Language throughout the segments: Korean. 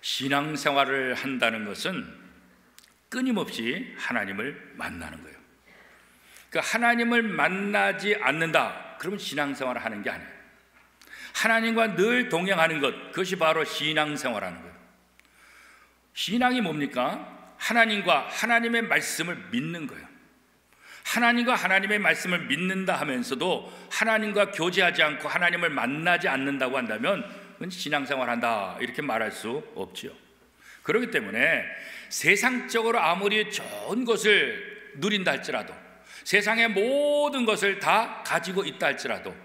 신앙생활을 한다는 것은 끊임없이 하나님을 만나는 거예요. 그러니까 하나님을 만나지 않는다, 그러면 신앙생활을 하는 게 아니에요. 하나님과 늘 동행하는 것, 그것이 바로 신앙생활하는 거예요. 신앙이 뭡니까? 하나님과 하나님의 말씀을 믿는 거예요. 하나님과 하나님의 말씀을 믿는다 하면서도 하나님과 교제하지 않고 하나님을 만나지 않는다고 한다면 그건 신앙생활한다 이렇게 말할 수 없죠. 그렇기 때문에 세상적으로 아무리 좋은 것을 누린다 할지라도, 세상의 모든 것을 다 가지고 있다 할지라도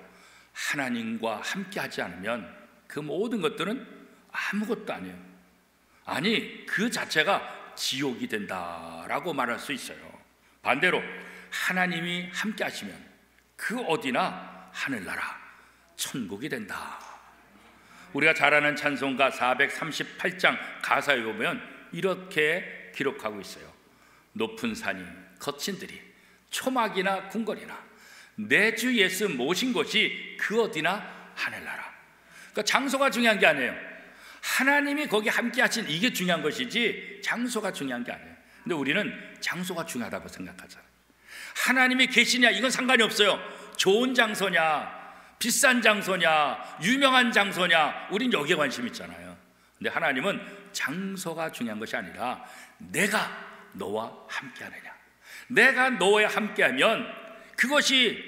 하나님과 함께 하지 않으면 그 모든 것들은 아무것도 아니에요. 아니, 그 자체가 지옥이 된다라고 말할 수 있어요. 반대로 하나님이 함께 하시면 그 어디나 하늘나라, 천국이 된다. 우리가 잘 아는 찬송가 438장 가사에 보면 이렇게 기록하고 있어요. 높은 산이 거친 들이 초막이나 궁궐이나 내 주 예수 모신 곳이 그 어디나 하늘나라. 그러니까 장소가 중요한 게 아니에요. 하나님이 거기 함께 하신 이게 중요한 것이지 장소가 중요한 게 아니에요. 근데 우리는 장소가 중요하다고 생각하잖아요. 하나님이 계시냐 이건 상관이 없어요. 좋은 장소냐, 비싼 장소냐, 유명한 장소냐, 우린 여기에 관심 있잖아요. 근데 하나님은 장소가 중요한 것이 아니라 내가 너와 함께 하느냐, 내가 너와 함께 하면 그것이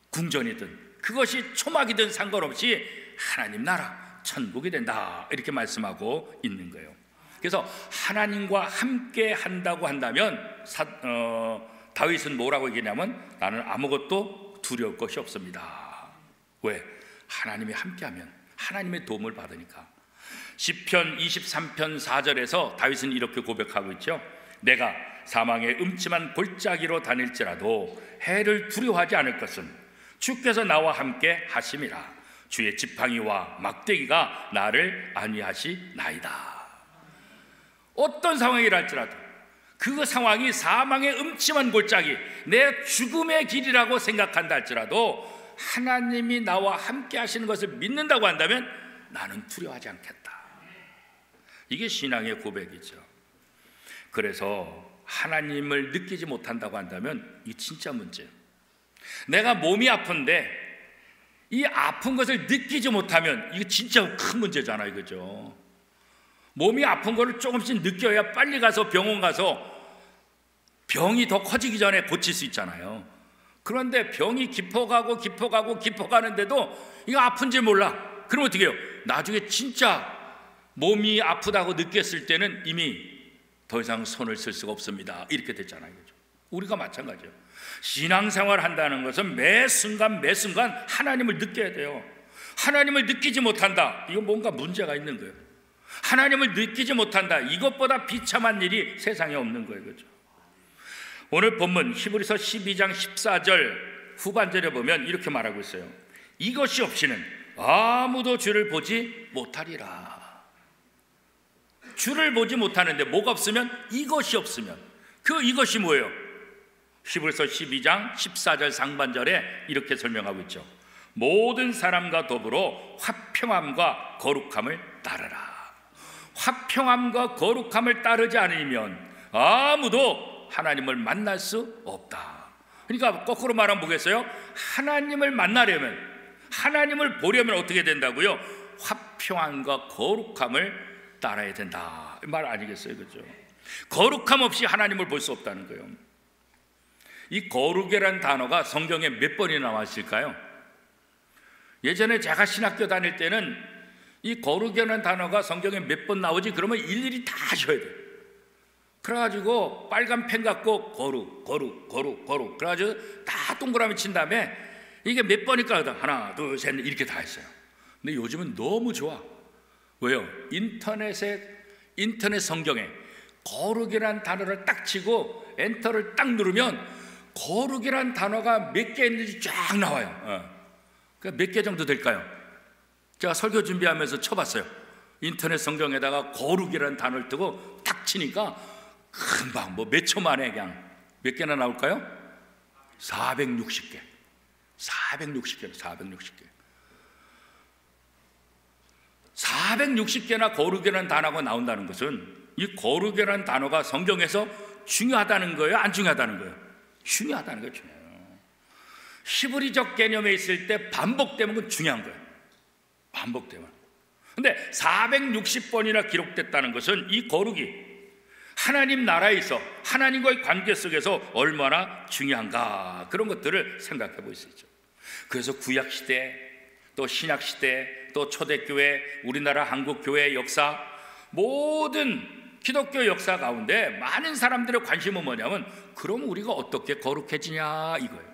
궁전이든 그것이 초막이든 상관없이 하나님 나라, 천국이 된다 이렇게 말씀하고 있는 거예요. 그래서 하나님과 함께 한다고 한다면 다윗은 뭐라고 얘기냐면 나는 아무것도 두려울 것이 없습니다. 왜? 하나님이 함께하면 하나님의 도움을 받으니까. 시편 23편 4절에서 다윗은 이렇게 고백하고 있죠. 내가 사망의 음침한 골짜기로 다닐지라도 해를 두려워하지 않을 것은 주께서 나와 함께 하심이라. 주의 지팡이와 막대기가 나를 안위하시나이다. 어떤 상황이랄지라도 그 상황이 사망의 음침한 골짜기, 내 죽음의 길이라고 생각한다 할지라도 하나님이 나와 함께 하시는 것을 믿는다고 한다면 나는 두려워하지 않겠다. 이게 신앙의 고백이죠. 그래서 하나님을 느끼지 못한다고 한다면 이게 진짜 문제예요. 내가 몸이 아픈데 이 아픈 것을 느끼지 못하면 이거 진짜 큰 문제잖아요, 그죠? 몸이 아픈 거를 조금씩 느껴야 빨리 가서 병원 가서 병이 더 커지기 전에 고칠 수 있잖아요. 그런데 병이 깊어가는데도 이거 아픈지 몰라. 그럼 어떻게 해요? 나중에 진짜 몸이 아프다고 느꼈을 때는 이미 더 이상 손을 쓸 수가 없습니다. 이렇게 됐잖아요, 그죠? 우리가 마찬가지예요. 신앙생활 한다는 것은 매 순간 하나님을 느껴야 돼요. 하나님을 느끼지 못한다, 이건 뭔가 문제가 있는 거예요. 하나님을 느끼지 못한다, 이것보다 비참한 일이 세상에 없는 거예요, 그죠? 오늘 본문 히브리서 12장 14절 후반절에 보면 이렇게 말하고 있어요. 이것이 없이는 아무도 주를 보지 못하리라. 주를 보지 못하는데 뭐가 없으면? 이것이 없으면. 그 이것이 뭐예요? 히브리서 12장 14절 상반절에 이렇게 설명하고 있죠. 모든 사람과 더불어 화평함과 거룩함을 따르라. 화평함과 거룩함을 따르지 않으면 아무도 하나님을 만날 수 없다. 그러니까 거꾸로 말하면 뭐겠어요? 하나님을 만나려면, 하나님을 보려면 어떻게 된다고요? 화평함과 거룩함을 따라야 된다, 말 아니겠어요, 그죠? 거룩함 없이 하나님을 볼 수 없다는 거예요. 이 거룩이라는 단어가 성경에 몇 번이나 나왔을까요? 예전에 제가 신학교 다닐 때는 이 거룩이라는 단어가 성경에 몇 번 나오지 그러면 일일이 다 하셔야 돼요. 그래가지고 빨간 펜 갖고 거룩 그래가지고 다 동그라미 친 다음에 이게 몇 번일까 하다 하나 둘 셋 이렇게 다 했어요. 근데 요즘은 너무 좋아. 왜요? 인터넷 성경에 거룩이라는 단어를 딱 치고 엔터를 딱 누르면 거룩이라는 단어가 몇 개 있는지 쫙 나와요. 몇 개 정도 될까요? 제가 설교 준비하면서 쳐봤어요. 인터넷 성경에다가 거룩이라는 단어를 뜨고 딱 치니까 금방 뭐 몇 초 만에 그냥 몇 개나 나올까요? 460개. 460개. 460개나 거룩이라는 단어가 나온다는 것은 이 거룩이라는 단어가 성경에서 중요하다는 거예요? 안 중요하다는 거예요? 중요하다는 거예요. 중요해요. 히브리적 개념에 있을 때 반복되면 그건 중요한 거예요. 반복되면. 근데 460번이나 기록됐다는 것은 이 거룩이 하나님 나라에 있어 하나님과의 관계 속에서 얼마나 중요한가, 그런 것들을 생각해 볼 수 있죠. 그래서 구약시대, 또 신약시대, 또 초대교회, 우리나라 한국교회 역사, 모든 기독교 역사 가운데 많은 사람들의 관심은 뭐냐면, 그럼 우리가 어떻게 거룩해지냐 이거예요.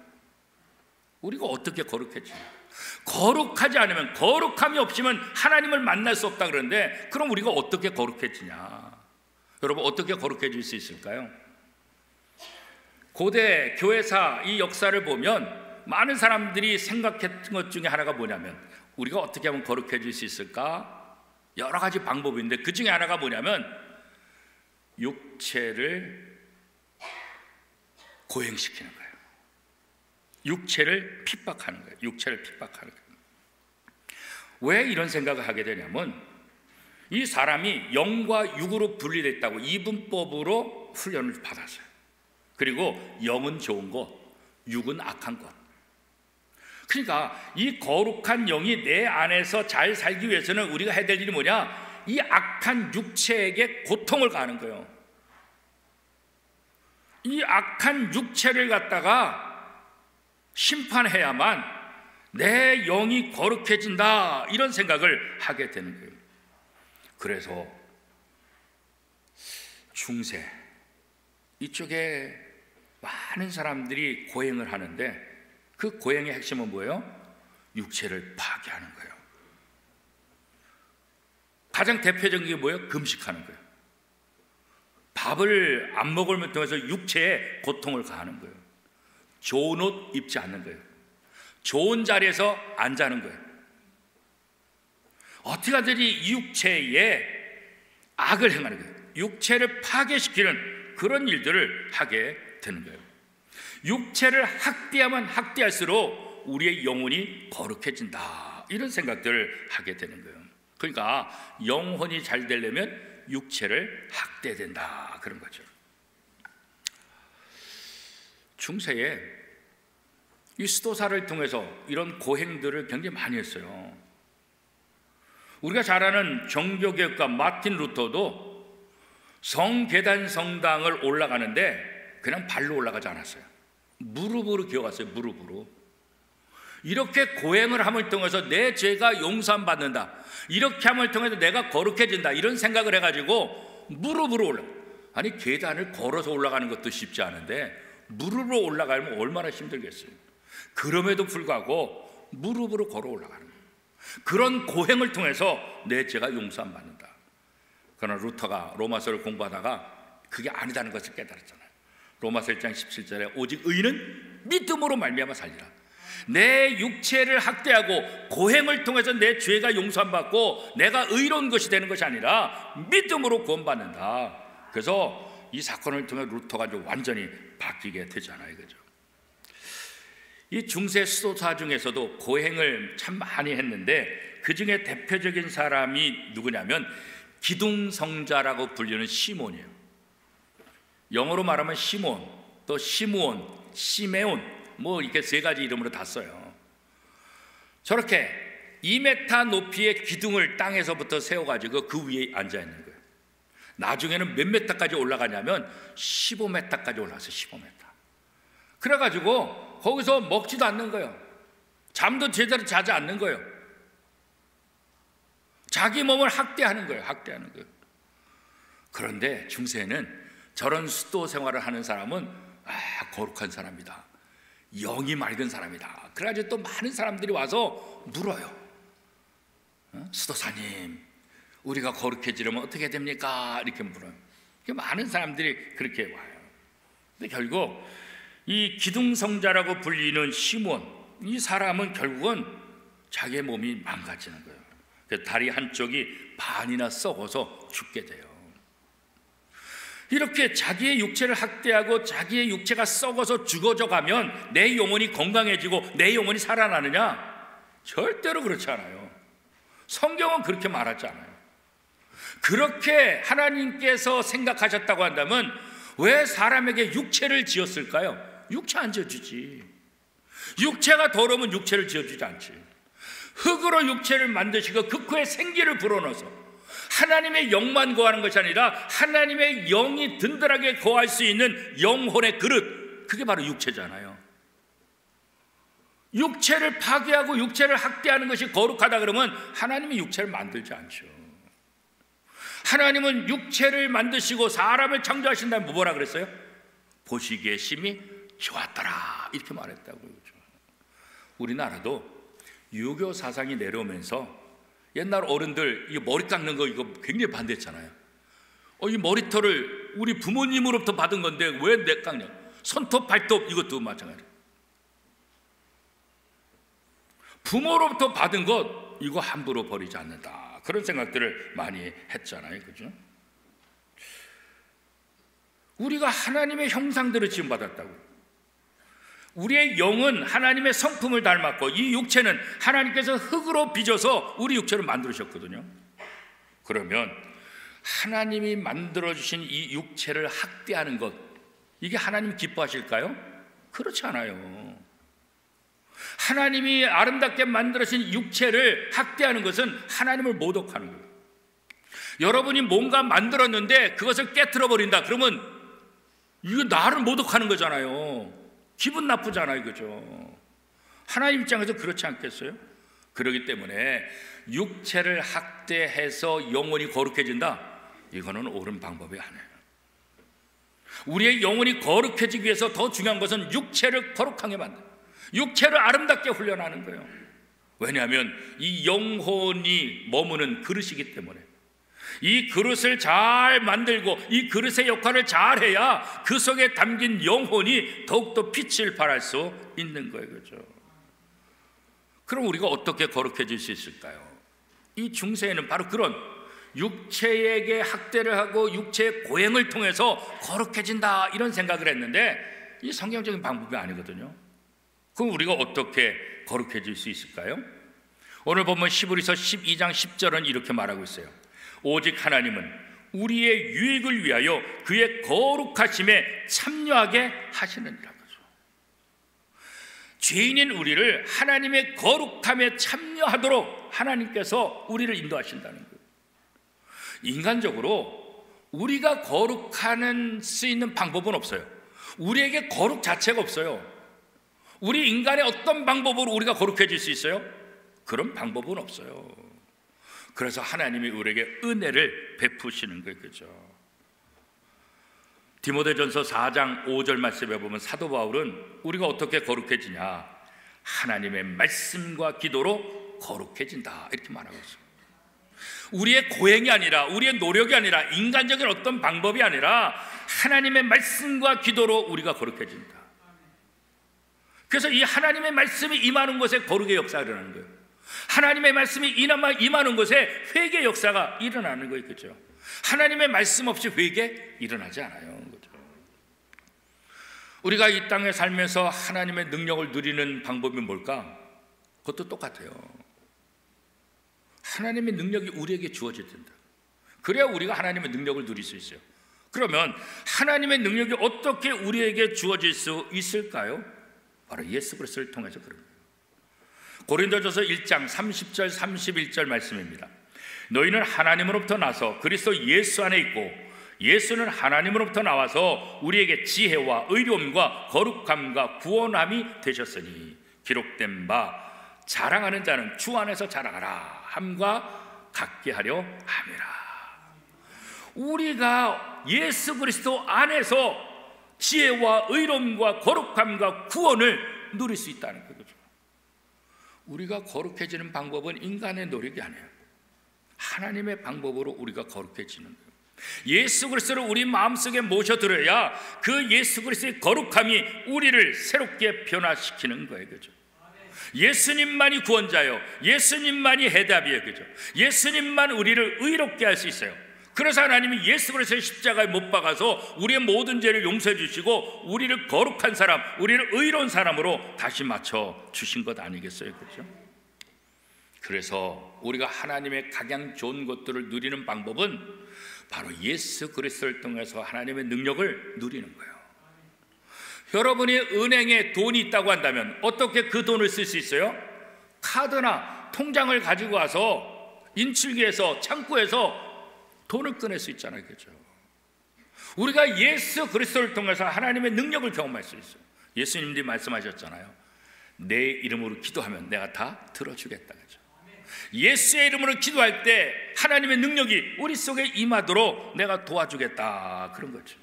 우리가 어떻게 거룩해지냐. 거룩하지 않으면, 거룩함이 없으면 하나님을 만날 수 없다 그러는데, 그럼 우리가 어떻게 거룩해지냐. 여러분, 어떻게 거룩해질 수 있을까요? 고대 교회사 이 역사를 보면 많은 사람들이 생각했던 것 중에 하나가 뭐냐면, 우리가 어떻게 하면 거룩해질 수 있을까? 여러 가지 방법이 있는데 그 중에 하나가 뭐냐면, 육체를 고행시키는 거예요. 육체를 핍박하는 거예요. 육체를 핍박하는 거예요. 왜 이런 생각을 하게 되냐면, 이 사람이 영과 육으로 분리됐다고 이분법으로 훈련을 받았어요. 그리고 영은 좋은 것, 육은 악한 것. 그러니까 이 거룩한 영이 내 안에서 잘 살기 위해서는 우리가 해야 될 일이 뭐냐? 이 악한 육체에게 고통을 가하는 거예요. 이 악한 육체를 갖다가 심판해야만 내 영이 거룩해진다, 이런 생각을 하게 되는 거예요. 그래서 중세 이쪽에 많은 사람들이 고행을 하는데, 그 고행의 핵심은 뭐예요? 육체를 파괴하는 거예요. 가장 대표적인 게 뭐예요? 금식하는 거예요. 밥을 안 먹으면 통해서 육체에 고통을 가하는 거예요. 좋은 옷 입지 않는 거예요. 좋은 자리에서 안 자는 거예요. 어떻게 하든지 이 육체에 악을 행하는 거예요. 육체를 파괴시키는 그런 일들을 하게 되는 거예요. 육체를 학대하면 학대할수록 우리의 영혼이 거룩해진다, 이런 생각들을 하게 되는 거예요. 그러니까 영혼이 잘 되려면 육체를 학대해야 된다, 그런 거죠. 중세에 이 수도사를 통해서 이런 고행들을 굉장히 많이 했어요. 우리가 잘 아는 종교개혁가 마틴 루터도 성계단 성당을 올라가는데 그냥 발로 올라가지 않았어요. 무릎으로 기어갔어요. 무릎으로. 이렇게 고행을 함을 통해서 내 죄가 용서함 받는다, 이렇게 함을 통해서 내가 거룩해진다, 이런 생각을 해가지고 무릎으로 올라. 아니, 계단을 걸어서 올라가는 것도 쉽지 않은데 무릎으로 올라가면 얼마나 힘들겠어요. 그럼에도 불구하고 무릎으로 걸어 올라가는 거예요. 그런 고행을 통해서 내 죄가 용서함 받는다. 그러나 루터가 로마서를 공부하다가 그게 아니다는 것을 깨달았잖아요. 로마서 1장 17절에 오직 의인은 믿음으로 말미암아 살리라. 내 육체를 학대하고 고행을 통해서 내 죄가 용서함 받고 내가 의로운 것이 되는 것이 아니라 믿음으로 구원받는다. 그래서 이 사건을 통해 루터가 완전히 바뀌게 되잖아요. 그죠? 이 중세 수도사 중에서도 고행을 참 많이 했는데 그 중에 대표적인 사람이 누구냐면 기둥성자라고 불리는 시몬이에요. 영어로 말하면 시몬, 또 시므온, 시메온, 뭐 이렇게 세 가지 이름으로 다 써요. 저렇게 2m 높이의 기둥을 땅에서부터 세워가지고 그 위에 앉아 있는 거예요. 나중에는 몇 m까지 올라가냐면 15m까지 올라갔어요. 15m. 그래가지고 거기서 먹지도 않는 거예요. 잠도 제대로 자지 않는 거예요. 자기 몸을 학대하는 거예요. 학대하는 거예요. 그런데 중세에는 저런 수도 생활을 하는 사람은 거룩한 사람이다, 영이 맑은 사람이다. 그래가지고 또 많은 사람들이 와서 물어요. 수도사님, 우리가 거룩해지려면 어떻게 됩니까? 이렇게 물어요. 많은 사람들이 그렇게 와요. 근데 결국 이 기둥성자라고 불리는 시몬, 이 사람은 결국은 자기의 몸이 망가지는 거예요. 그래서 다리 한쪽이 반이나 썩어서 죽게 돼요. 이렇게 자기의 육체를 학대하고 자기의 육체가 썩어서 죽어져 가면 내 영혼이 건강해지고 내 영혼이 살아나느냐? 절대로 그렇지 않아요. 성경은 그렇게 말하지 않아요. 그렇게 하나님께서 생각하셨다고 한다면 왜 사람에게 육체를 지었을까요? 육체 안 지어주지. 육체가 더러우면 육체를 지어주지 않지. 흑으로 육체를 만드시고 그 후에 생기를 불어넣어서 하나님의 영만 거하는 것이 아니라 하나님의 영이 든든하게 거할 수 있는 영혼의 그릇, 그게 바로 육체잖아요. 육체를 파괴하고 육체를 학대하는 것이 거룩하다 그러면 하나님이 육체를 만들지 않죠. 하나님은 육체를 만드시고 사람을 창조하신 다음에 뭐라 그랬어요? 보시기에 심히 좋았더라 이렇게 말했다고요. 그렇죠? 우리나라도 유교 사상이 내려오면서 옛날 어른들 이 머리 깎는 거 이거 굉장히 반대했잖아요. 이 머리털을 우리 부모님으로부터 받은 건데 왜 내 깎냐? 손톱, 발톱 이것도 마찬가지예요. 부모로부터 받은 것 이거 함부로 버리지 않는다. 그런 생각들을 많이 했잖아요. 그죠? 우리가 하나님의 형상대로 지음받았다고. 우리의 영은 하나님의 성품을 닮았고 이 육체는 하나님께서 흙으로 빚어서 우리 육체를 만들으셨거든요. 그러면 하나님이 만들어주신 이 육체를 학대하는 것, 이게 하나님 기뻐하실까요? 그렇지 않아요. 하나님이 아름답게 만들어진 육체를 학대하는 것은 하나님을 모독하는 거예요. 여러분이 뭔가 만들었는데 그것을 깨트려 버린다 그러면 이거 나를 모독하는 거잖아요. 기분 나쁘잖아요. 그죠? 하나님 입장에서 그렇지 않겠어요? 그렇기 때문에 육체를 학대해서 영혼이 거룩해진다, 이거는 옳은 방법이 아니에요. 우리의 영혼이 거룩해지기 위해서 더 중요한 것은 육체를 거룩하게 만든다, 육체를 아름답게 훈련하는 거예요. 왜냐하면 이 영혼이 머무는 그릇이기 때문에 이 그릇을 잘 만들고 이 그릇의 역할을 잘 해야 그 속에 담긴 영혼이 더욱더 빛을 발할 수 있는 거예요. 그렇죠? 그럼 우리가 어떻게 거룩해질 수 있을까요? 이 중세에는 바로 그런 육체에게 학대를 하고 육체의 고행을 통해서 거룩해진다 이런 생각을 했는데 이 성경적인 방법이 아니거든요. 그럼 우리가 어떻게 거룩해질 수 있을까요? 오늘 보면 히브리서 12장 10절은 이렇게 말하고 있어요. 오직 하나님은 우리의 유익을 위하여 그의 거룩하심에 참여하게 하시느니라. 죄인인 우리를 하나님의 거룩함에 참여하도록 하나님께서 우리를 인도하신다는 거예요. 인간적으로 우리가 거룩하는 수 있는 방법은 없어요. 우리에게 거룩 자체가 없어요. 우리 인간의 어떤 방법으로 우리가 거룩해질 수 있어요? 그런 방법은 없어요. 그래서 하나님이 우리에게 은혜를 베푸시는 거예요. 그죠? 디모데전서 4장 5절 말씀에 보면 사도 바울은 우리가 어떻게 거룩해지냐, 하나님의 말씀과 기도로 거룩해진다 이렇게 말하고 있어요. 우리의 고행이 아니라, 우리의 노력이 아니라, 인간적인 어떤 방법이 아니라 하나님의 말씀과 기도로 우리가 거룩해진다. 그래서 이 하나님의 말씀이 임하는 곳에 거룩의 역사가 일어나는 거예요. 하나님의 말씀이 임하는 곳에 회개 역사가 일어나는 거예요. 그렇죠? 하나님의 말씀 없이 회개 일어나지 않아요. 그렇죠? 우리가 이 땅에 살면서 하나님의 능력을 누리는 방법이 뭘까? 그것도 똑같아요. 하나님의 능력이 우리에게 주어져야 된다. 그래야 우리가 하나님의 능력을 누릴 수 있어요. 그러면 하나님의 능력이 어떻게 우리에게 주어질 수 있을까요? 바로 예수 그리스도를 통해서 그런 거예요. 고린도전서 1장 30절 31절 말씀입니다. 너희는 하나님으로부터 나서 그리스도 예수 안에 있고 예수는 하나님으로부터 나와서 우리에게 지혜와 의로움과 거룩함과 구원함이 되셨으니 기록된 바 자랑하는 자는 주 안에서 자랑하라 함과 같게 하려 함이라. 우리가 예수 그리스도 안에서 지혜와 의로움과 거룩함과 구원을 누릴 수 있다는 거죠. 우리가 거룩해지는 방법은 인간의 노력이 아니에요. 하나님의 방법으로 우리가 거룩해지는 거예요. 예수 그리스도를 우리 마음속에 모셔들어야 그 예수 그리스도의 거룩함이 우리를 새롭게 변화시키는 거예요. 그죠? 예수님만이 구원자요, 예수님만이 해답이에요. 그죠? 예수님만 우리를 의롭게 할 수 있어요. 그래서 하나님이 예수 그리스도의 십자가에 못 박아서 우리의 모든 죄를 용서해 주시고 우리를 거룩한 사람, 우리를 의로운 사람으로 다시 맞춰 주신 것 아니겠어요? 그렇죠? 그래서 우리가 하나님의 각양 좋은 것들을 누리는 방법은 바로 예수 그리스도를 통해서 하나님의 능력을 누리는 거예요. 여러분이 은행에 돈이 있다고 한다면 어떻게 그 돈을 쓸 수 있어요? 카드나 통장을 가지고 와서 인출기에서 창구에서 돈을 꺼낼 수 있잖아요. 그렇죠? 우리가 예수 그리스도를 통해서 하나님의 능력을 경험할 수 있어요. 예수님들이 말씀하셨잖아요. 내 이름으로 기도하면 내가 다 들어주겠다. 그렇죠? 예수의 이름으로 기도할 때 하나님의 능력이 우리 속에 임하도록 내가 도와주겠다. 그런 거죠.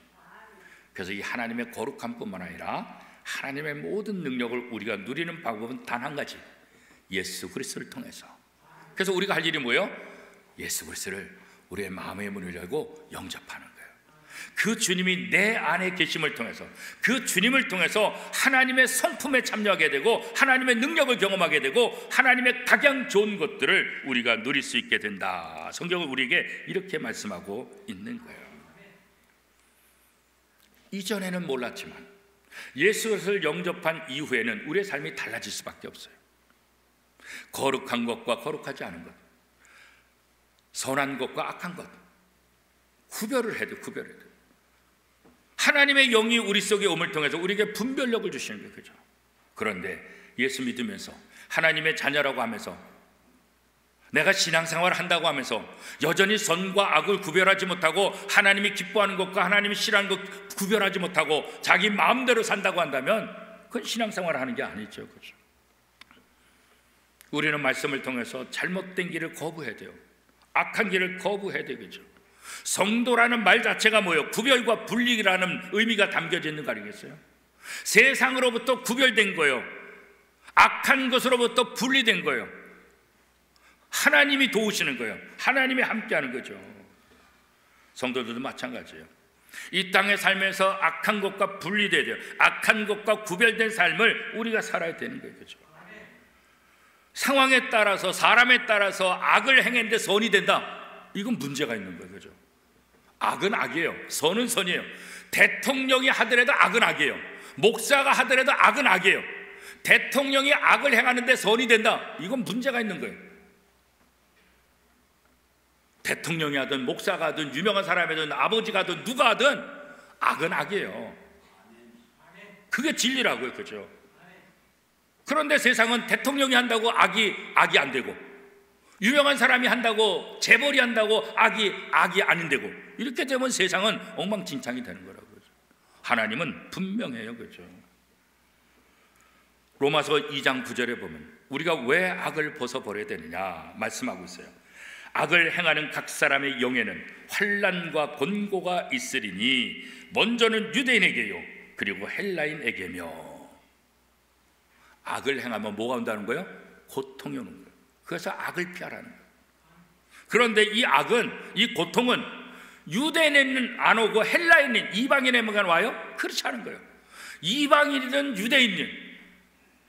그래서 이 하나님의 거룩함뿐만 아니라 하나님의 모든 능력을 우리가 누리는 방법은 단 한 가지, 예수 그리스도를 통해서. 그래서 우리가 할 일이 뭐예요? 예수 그리스도를 우리의 마음의 문을 열고 영접하는 거예요. 그 주님이 내 안에 계심을 통해서, 그 주님을 통해서 하나님의 성품에 참여하게 되고 하나님의 능력을 경험하게 되고 하나님의 각양 좋은 것들을 우리가 누릴 수 있게 된다. 성경은 우리에게 이렇게 말씀하고 있는 거예요. 이전에는 몰랐지만 예수 그리스도를 영접한 이후에는 우리의 삶이 달라질 수밖에 없어요. 거룩한 것과 거룩하지 않은 것, 선한 것과 악한 것 구별을 해야 돼요. 구별해야 돼요. 하나님의 영이 우리 속에 옴을 통해서 우리에게 분별력을 주시는 거예요. 그죠? 그런데 예수 믿으면서 하나님의 자녀라고 하면서 내가 신앙생활을 한다고 하면서 여전히 선과 악을 구별하지 못하고 하나님이 기뻐하는 것과 하나님이 싫어하는 것 구별하지 못하고 자기 마음대로 산다고 한다면 그건 신앙생활을 하는 게 아니죠. 그죠? 우리는 말씀을 통해서 잘못된 길을 거부해야 돼요. 악한 길을 거부해야 되겠죠. 성도라는 말 자체가 뭐예요? 구별과 분리라는 의미가 담겨져 있는 거 아니겠어요? 세상으로부터 구별된 거예요. 악한 것으로부터 분리된 거예요. 하나님이 도우시는 거예요. 하나님이 함께하는 거죠. 성도들도 마찬가지예요. 이 땅에 살면서 악한 것과 분리돼야 돼요. 악한 것과 구별된 삶을 우리가 살아야 되는 거예요. 그렇죠? 상황에 따라서 사람에 따라서 악을 행했는데 선이 된다. 이건 문제가 있는 거예요. 그죠? 악은 악이에요. 선은 선이에요. 대통령이 하더라도 악은 악이에요. 목사가 하더라도 악은 악이에요. 대통령이 악을 행하는데 선이 된다. 이건 문제가 있는 거예요. 대통령이 하든 목사가 하든 유명한 사람이든 아버지가 하든 누가 하든 악은 악이에요. 그게 진리라고요. 그죠? 그런데 세상은 대통령이 한다고 악이 안 되고, 유명한 사람이 한다고, 재벌이 한다고 악이 안 되고, 이렇게 되면 세상은 엉망진창이 되는 거라고요. 하나님은 분명해요. 그죠? 로마서 2장 9절에 보면 우리가 왜 악을 벗어버려야 되느냐 말씀하고 있어요. 악을 행하는 각 사람의 영에는 환난과 곤고가 있으리니 먼저는 유대인에게요 그리고 헬라인에게며. 악을 행하면 뭐가 온다는 거예요? 고통이 오는 거예요. 그래서 악을 피하라는 거예요. 그런데 이 악은, 이 고통은 유대인은 안 오고 헬라인인 이방인에만 와요? 그렇지 않은 거예요. 이방인이든 유대인이든,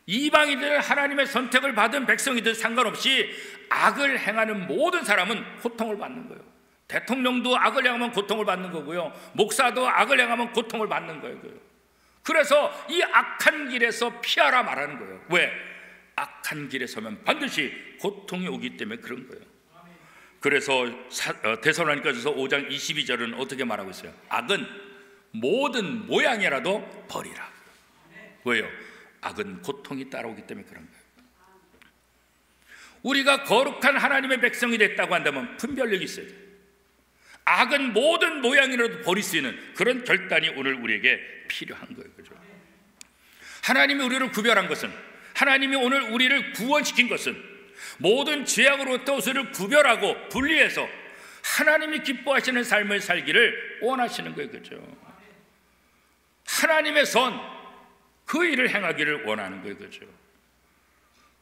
이방인이든 하나님의 선택을 받은 백성이든 상관없이 악을 행하는 모든 사람은 고통을 받는 거예요. 대통령도 악을 행하면 고통을 받는 거고요, 목사도 악을 행하면 고통을 받는 거예요. 그래서 이 악한 길에서 피하라 말하는 거예요. 왜? 악한 길에 서면 반드시 고통이 오기 때문에 그런 거예요. 그래서 데살로니가전서 5장 22절은 어떻게 말하고 있어요? 악은 모든 모양이라도 버리라. 왜요? 악은 고통이 따라오기 때문에 그런 거예요. 우리가 거룩한 하나님의 백성이 됐다고 한다면 분별력이 있어야 돼요. 악은 모든 모양이라도 버릴 수 있는 그런 결단이 오늘 우리에게 필요한 거예요. 그죠? 하나님이 우리를 구별한 것은, 하나님이 오늘 우리를 구원시킨 것은 모든 죄악으로부터 우리를 구별하고 분리해서 하나님이 기뻐하시는 삶을 살기를 원하시는 거예요. 그죠? 하나님의 선, 그 일을 행하기를 원하는 거예요. 그죠?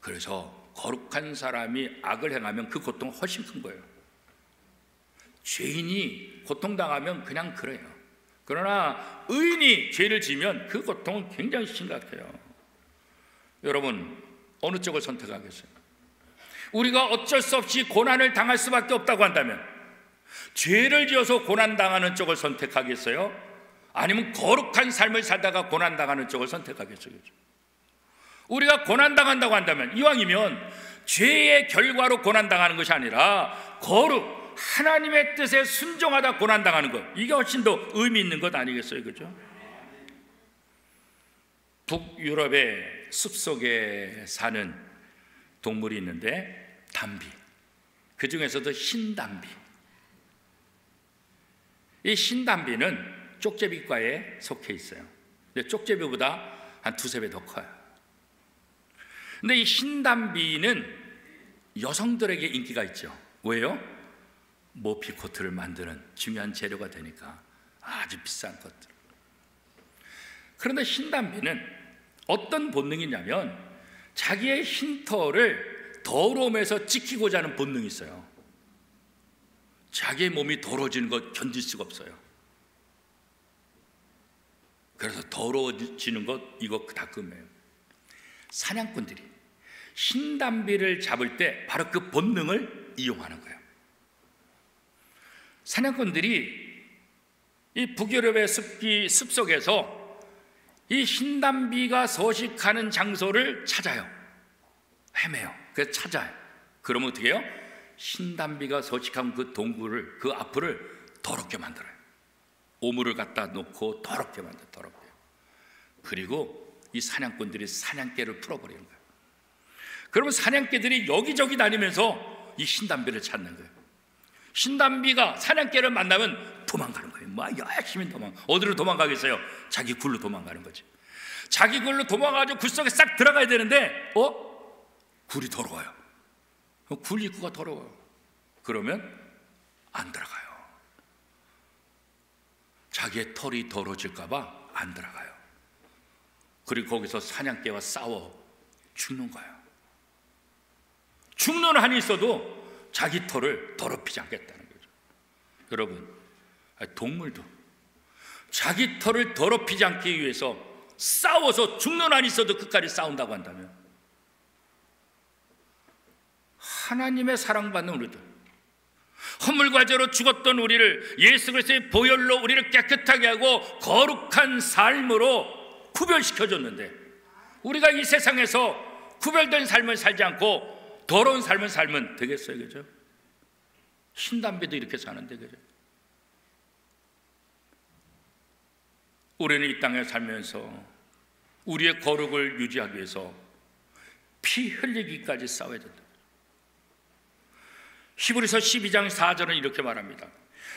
그래서 거룩한 사람이 악을 행하면 그 고통은 훨씬 큰 거예요. 죄인이 고통당하면 그냥 그래요. 그러나 의인이 죄를 지면 그 고통은 굉장히 심각해요. 여러분, 어느 쪽을 선택하겠어요? 우리가 어쩔 수 없이 고난을 당할 수밖에 없다고 한다면 죄를 지어서 고난당하는 쪽을 선택하겠어요? 아니면 거룩한 삶을 살다가 고난당하는 쪽을 선택하겠어요? 우리가 고난당한다고 한다면, 이왕이면 죄의 결과로 고난당하는 것이 아니라 거룩, 하나님의 뜻에 순종하다 고난당하는 것, 이게 훨씬 더 의미 있는 것 아니겠어요? 그죠? 북유럽의 숲속에 사는 동물이 있는데 담비, 그 중에서도 흰담비. 이 흰담비는 쪽제비과에 속해 있어요. 근데 쪽제비보다 한 두세 배 더 커요. 근데 이 흰담비는 여성들에게 인기가 있죠. 왜요? 모피코트를 만드는 중요한 재료가 되니까 아주 비싼 것들. 그런데 흰담비는 어떤 본능이냐면 자기의 흰털을 더러움에서 지키고자 하는 본능이 있어요. 자기의 몸이 더러워지는 것 견딜 수가 없어요. 그래서 더러워지는 것 이거 다 금해요. 사냥꾼들이 흰담비를 잡을 때 바로 그 본능을 이용하는 거예요. 사냥꾼들이 이 북유럽의 숲속에서 이 흰담비가 서식하는 장소를 찾아요. 헤매요. 그래서 찾아요. 그러면 어떻게 해요? 흰담비가 서식한 그 동굴을, 그 앞을 더럽게 만들어요. 오물을 갖다 놓고 더럽게 만들어요. 더럽게. 그리고 이 사냥꾼들이 사냥개를 풀어버리는 거예요. 그러면 사냥개들이 여기저기 다니면서 이 흰담비를 찾는 거예요. 흰담비가 사냥개를 만나면 도망가는 거예요. 막 열심히 어디로 도망가겠어요? 자기 굴로 도망가는 거지. 자기 굴로 도망가가지고 굴 속에 싹 들어가야 되는데 굴이 더러워요. 굴 입구가 더러워요. 그러면 안 들어가요. 자기의 털이 더러워질까 봐 안 들어가요. 그리고 거기서 사냥개와 싸워 죽는 거예요. 죽는 한이 있어도 자기 털을 더럽히지 않겠다는 거죠. 여러분, 동물도 자기 털을 더럽히지 않기 위해서 싸워서 죽는 한이 있어도 끝까지 싸운다고 한다면, 하나님의 사랑받는 우리들, 허물과 죄로 죽었던 우리를 예수 그리스도의 보혈로 우리를 깨끗하게 하고 거룩한 삶으로 구별시켜줬는데, 우리가 이 세상에서 구별된 삶을 살지 않고 더러운 삶을 살면 되겠어요? 그죠? 흰담비도 이렇게 사는데, 그죠? 우리는 이 땅에 살면서 우리의 거룩을 유지하기 위해서 피 흘리기까지 싸워야 된다. 히브리서 12장 4절은 이렇게 말합니다.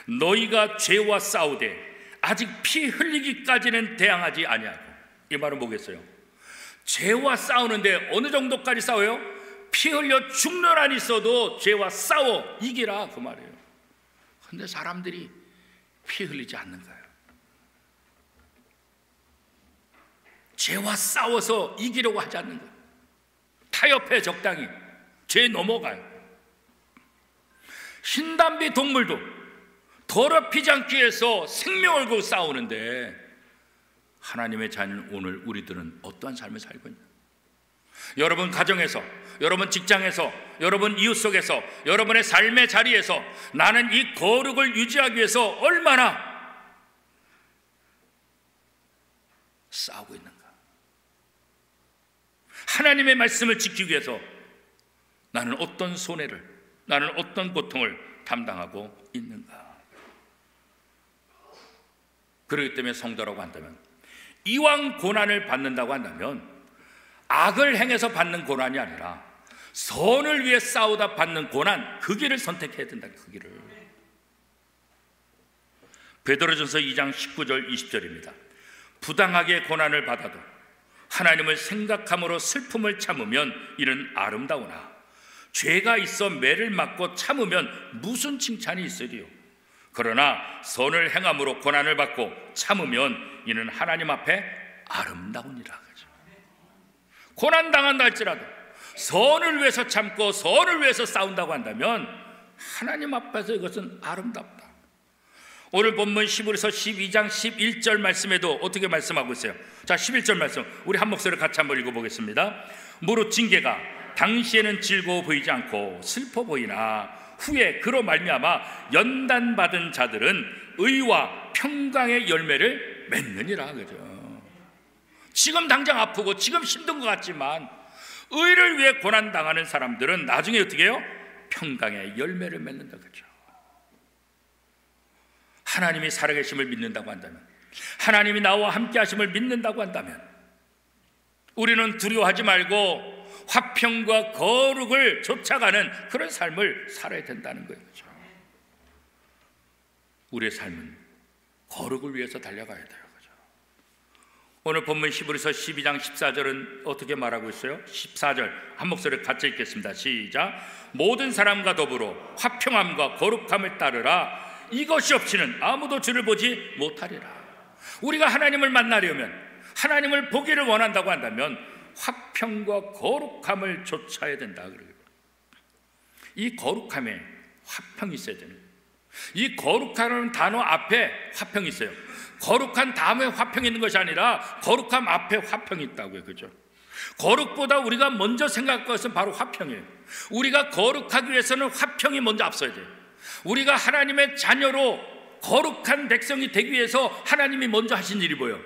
너희가 죄와 싸우되 아직 피 흘리기까지는 대항하지 아니하고. 이 말은 뭐겠어요? 죄와 싸우는데 어느 정도까지 싸워요? 피 흘려 죽는 한이 있어도 죄와 싸워 이기라, 그 말이에요. 근데 사람들이 피 흘리지 않는 거예요. 죄와 싸워서 이기려고 하지 않는 거예요. 타협해, 적당히. 죄 넘어가요. 흰담비 동물도 더럽히지 않기 위해서 생명을 걸고 싸우는데, 하나님의 자녀는 오늘 우리들은 어떠한 삶을 살고 있냐? 여러분 가정에서, 여러분 직장에서, 여러분 이웃 속에서, 여러분의 삶의 자리에서 나는 이 거룩을 유지하기 위해서 얼마나 싸우고 있는가? 하나님의 말씀을 지키기 위해서 나는 어떤 손해를, 나는 어떤 고통을 담당하고 있는가? 그렇기 때문에 성도라고 한다면, 이왕 고난을 받는다고 한다면 악을 행해서 받는 고난이 아니라 선을 위해 싸우다 받는 고난, 그 길을 선택해야 된다. 그 길을. 베드로전서 2장 19절 20절입니다. 부당하게 고난을 받아도 하나님을 생각함으로 슬픔을 참으면 이는 아름다우나 죄가 있어 매를 맞고 참으면 무슨 칭찬이 있으리요? 그러나 선을 행함으로 고난을 받고 참으면 이는 하나님 앞에 아름다우니라. 고난 당한다 할지라도 선을 위해서 참고 선을 위해서 싸운다고 한다면 하나님 앞에서 이것은 아름답다. 오늘 본문 히브리서 12장 11절 말씀에도 어떻게 말씀하고 있어요? 자, 11절 말씀 우리 한 목소리를 같이 한번 읽어보겠습니다. 무릇 징계가 당시에는 즐거워 보이지 않고 슬퍼 보이나 후에 그로 말미암아 연단받은 자들은 의와 평강의 열매를 맺느니라. 그죠? 지금 당장 아프고 지금 힘든 것 같지만 의를 위해 고난당하는 사람들은 나중에 어떻게 해요? 평강의 열매를 맺는다. 그렇죠? 하나님이 살아계심을 믿는다고 한다면, 하나님이 나와 함께 하심을 믿는다고 한다면 우리는 두려워하지 말고 화평과 거룩을 쫓아가는 그런 삶을 살아야 된다는 거예요. 그렇죠? 우리의 삶은 거룩을 위해서 달려가야 돼요. 그렇죠? 오늘 본문 히브리서 12장 14절은 어떻게 말하고 있어요? 14절 한 목소리로 같이 읽겠습니다. 시작. 모든 사람과 더불어 화평함과 거룩함을 따르라. 이것이 없이는 아무도 주를 보지 못하리라. 우리가 하나님을 만나려면, 하나님을 보기를 원한다고 한다면 화평과 거룩함을 쫓아야 된다. 이 거룩함에 화평이 있어야 되는 거예요. 이 거룩하라는 단어 앞에 화평이 있어요. 거룩한 다음에 화평이 있는 것이 아니라 거룩함 앞에 화평이 있다고요. 그죠? 거룩보다 우리가 먼저 생각할 것은 바로 화평이에요. 우리가 거룩하기 위해서는 화평이 먼저 앞서야 돼요. 우리가 하나님의 자녀로 거룩한 백성이 되기 위해서 하나님이 먼저 하신 일이 뭐예요?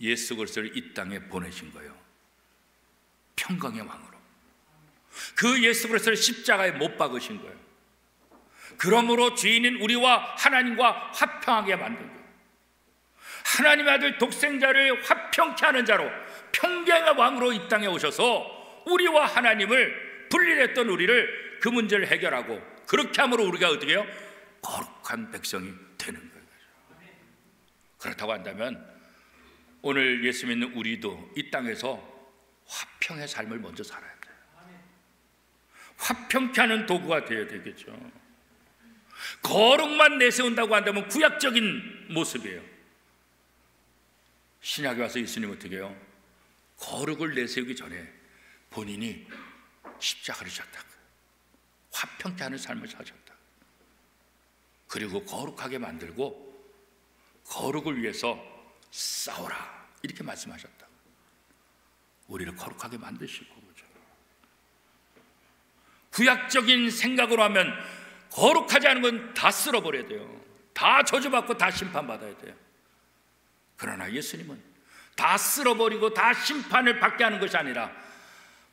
예수 그리스도를 이 땅에 보내신 거예요. 평강의 왕으로. 그 예수 그리스도를 십자가에 못 박으신 거예요. 그러므로 죄인인 우리와 하나님과 화평하게 만든 거예요. 하나님의 아들 독생자를 화평케 하는 자로 평강의 왕으로 이 땅에 오셔서 우리와 하나님을 분리했던 우리를 그 문제를 해결하고, 그렇게 함으로 우리가 어떻게 해요? 거룩한 백성이 되는 거예요. 그렇다고 한다면 오늘 예수 믿는 우리도 이 땅에서 화평의 삶을 먼저 살아야 돼요. 화평케 하는 도구가 되어야 되겠죠. 거룩만 내세운다고 한다면 구약적인 모습이에요. 신약에 와서 예수님 어떻게 해요? 거룩을 내세우기 전에 본인이 십자가를 졌다. 화평케 하는 삶을 사셨다. 그리고 거룩하게 만들고 거룩을 위해서 싸우라, 이렇게 말씀하셨다. 우리를 거룩하게 만드시고. 그죠? 구약적인 생각으로 하면 거룩하지 않은 건 다 쓸어버려야 돼요. 다 저주받고 다 심판받아야 돼요. 그러나 예수님은 다 쓸어버리고 다 심판을 받게 하는 것이 아니라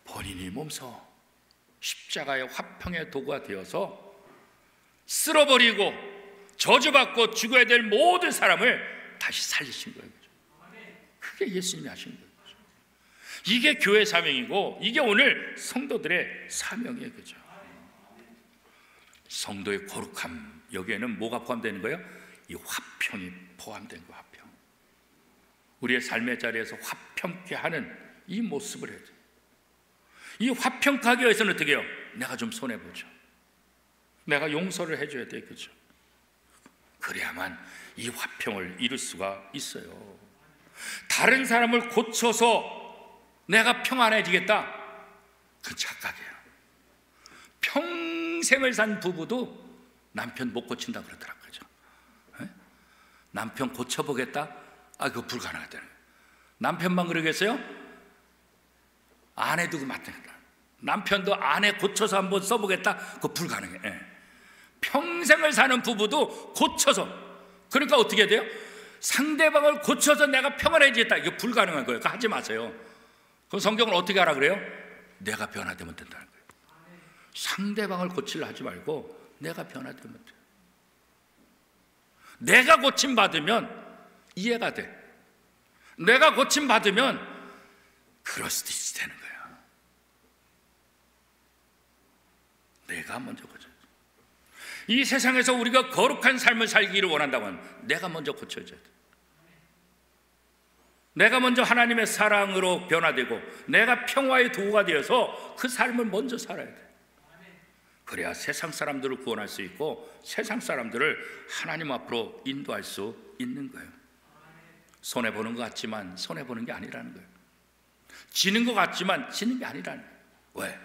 본인이 몸소 십자가의 화평의 도구가 되어서 쓸어버리고 저주받고 죽어야 될 모든 사람을 다시 살리신 거예요. 그게 예수님이 하신 거예요. 이게 교회 사명이고, 이게 오늘 성도들의 사명이에요. 그죠? 성도의 거룩함, 여기에는 뭐가 포함되는 거예요? 이 화평이 포함된 거예요. 화평. 우리의 삶의 자리에서 화평케 하는 이 모습을 해야 돼요. 이 화평하기 위해서는 어떻게 해요? 내가 좀 손해보죠. 내가 용서를 해줘야 돼요. 그죠? 그래야만 이 화평을 이룰 수가 있어요. 다른 사람을 고쳐서 내가 평안해지겠다, 그 착각이에요. 평생을 산 부부도 남편 못 고친다 그러더라고요. 그죠? 남편 고쳐보겠다? 그거 불가능하다는 거예요. 남편만 그러겠어요? 아내도 그 마찬가지다. 남편도 아내 고쳐서 한번 써보겠다? 그거 불가능해. 평생을 사는 부부도 고쳐서, 그러니까 어떻게 해야 돼요? 상대방을 고쳐서 내가 평안해지겠다, 이거 불가능한 거예요. 그거 하지 마세요. 그럼 성경은 어떻게 하라 그래요? 내가 변화되면 된다는 거예요. 상대방을 고치려 하지 말고 내가 변화되면 돼요. 내가 고침받으면 이해가 돼. 내가 고침받으면 그럴 수도 있어 되는 거야. 내가 먼저 고쳐야지. 이 세상에서 우리가 거룩한 삶을 살기를 원한다면 내가 먼저 고쳐줘야 돼. 내가 먼저 하나님의 사랑으로 변화되고 내가 평화의 도구가 되어서 그 삶을 먼저 살아야 돼. 그래야 세상 사람들을 구원할 수 있고 세상 사람들을 하나님 앞으로 인도할 수 있는 거예요. 손해보는 것 같지만 손해보는 게 아니라는 거예요. 지는 것 같지만 지는 게 아니라는 거예요. 왜?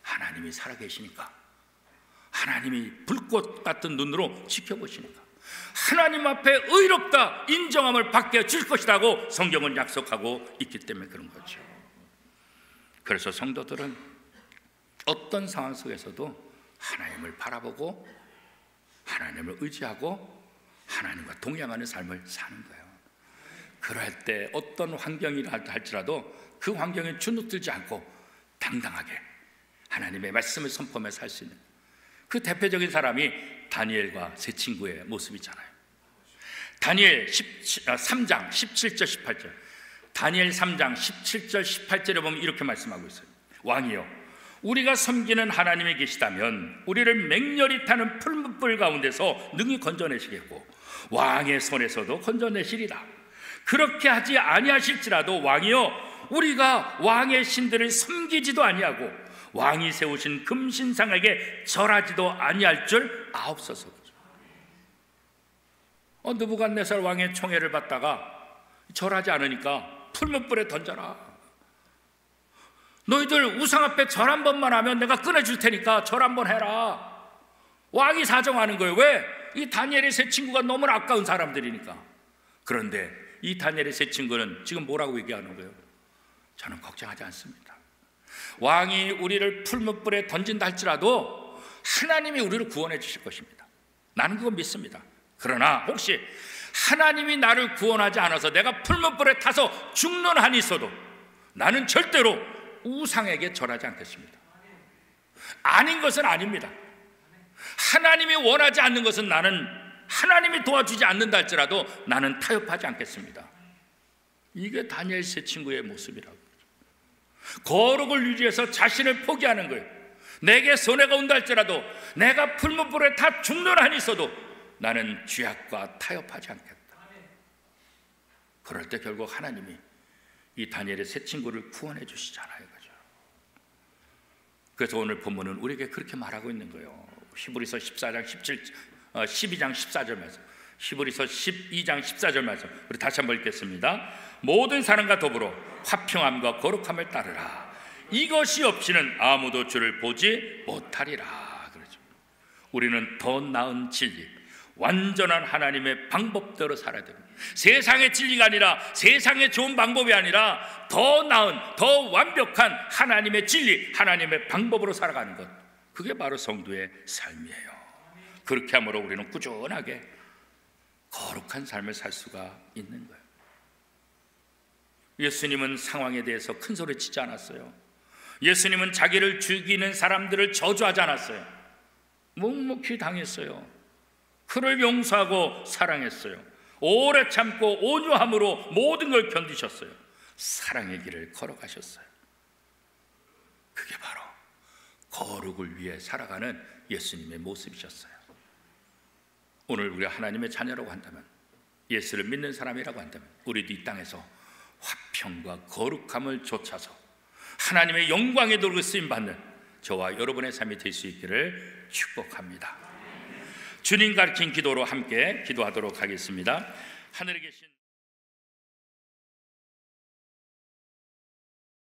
하나님이 살아계시니까. 하나님이 불꽃 같은 눈으로 지켜보시니까. 하나님 앞에 의롭다 인정함을 받게 줄 것이라고 성경은 약속하고 있기 때문에 그런 거죠. 그래서 성도들은 어떤 상황 속에서도 하나님을 바라보고 하나님을 의지하고 하나님과 동행하는 삶을 사는 거예요. 그럴 때 어떤 환경이라 할지라도 그 환경에 주눅들지 않고 당당하게 하나님의 말씀을 선포하며 살 수 있는 그 대표적인 사람이 다니엘과 세 친구의 모습이잖아요. 다니엘 3장 17절 18절, 다니엘 3장 17절 18절에 보면 이렇게 말씀하고 있어요. 왕이여, 우리가 섬기는 하나님이 계시다면 우리를 맹렬히 타는 풀무불 가운데서 능히 건져내시겠고 왕의 손에서도 건져내시리라. 그렇게 하지 아니하실지라도 왕이여, 우리가 왕의 신들을 섬기지도 아니하고 왕이 세우신 금신상에게 절하지도 아니할 줄 아옵소서. 느부갓네살 왕의 총애를 받다가 절하지 않으니까 풀무불에 던져라. 너희들 우상 앞에 절 한 번만 하면 내가 끊어줄 테니까 절 한 번 해라. 왕이 사정하는 거예요. 왜? 이 다니엘의 세 친구가 너무나 아까운 사람들이니까. 그런데 이 다니엘의 세 친구는 지금 뭐라고 얘기하는 거예요? 저는 걱정하지 않습니다. 왕이 우리를 풀무불에 던진다 할지라도 하나님이 우리를 구원해 주실 것입니다. 나는 그거 믿습니다. 그러나 혹시 하나님이 나를 구원하지 않아서 내가 풀무불에 타서 죽는 한이 있어도 나는 절대로 우상에게 절하지 않겠습니다. 아닌 것은 아닙니다. 하나님이 원하지 않는 것은 나는 하나님이 도와주지 않는다 할지라도 나는 타협하지 않겠습니다. 이게 다니엘 세 친구의 모습이라고. 거룩을 유지해서 자신을 포기하는 거예요. 내게 손해가 온다 할지라도 내가 풀무불에 타 죽는 한이 있어도 나는 죄악과 타협하지 않겠다. 그럴 때 결국 하나님이 이 다니엘의 세 친구를 구원해 주시잖아요. 그죠? 그래서 오늘 본문은 우리에게 그렇게 말하고 있는 거예요. 히브리서 12장 14절 말씀, 히브리서 12장 14절 말씀, 우리 다시 한번 읽겠습니다. 모든 사람과 더불어 화평함과 거룩함을 따르라. 이것이 없이는 아무도 주를 보지 못하리라. 그러죠. 우리는 더 나은 진리, 완전한 하나님의 방법대로 살아야 됩니다. 세상의 진리가 아니라, 세상의 좋은 방법이 아니라 더 나은, 더 완벽한 하나님의 진리, 하나님의 방법으로 살아가는 것, 그게 바로 성도의 삶이에요. 그렇게 함으로 우리는 꾸준하게 거룩한 삶을 살 수가 있는 거예요. 예수님은 상황에 대해서 큰 소리 치지 않았어요. 예수님은 자기를 죽이는 사람들을 저주하지 않았어요. 묵묵히 당했어요. 그를 용서하고 사랑했어요. 오래 참고 온유함으로 모든 걸 견디셨어요. 사랑의 길을 걸어가셨어요. 그게 바로 거룩을 위해 살아가는 예수님의 모습이셨어요. 오늘 우리가 하나님의 자녀라고 한다면, 예수를 믿는 사람이라고 한다면, 우리도 이 땅에서 화평과 거룩함을 좇아서 하나님의 영광의 도구로 쓰임받는 저와 여러분의 삶이 될 수 있기를 축복합니다. 주님 가르친 기도로 함께 기도하도록 하겠습니다. 하늘에 계신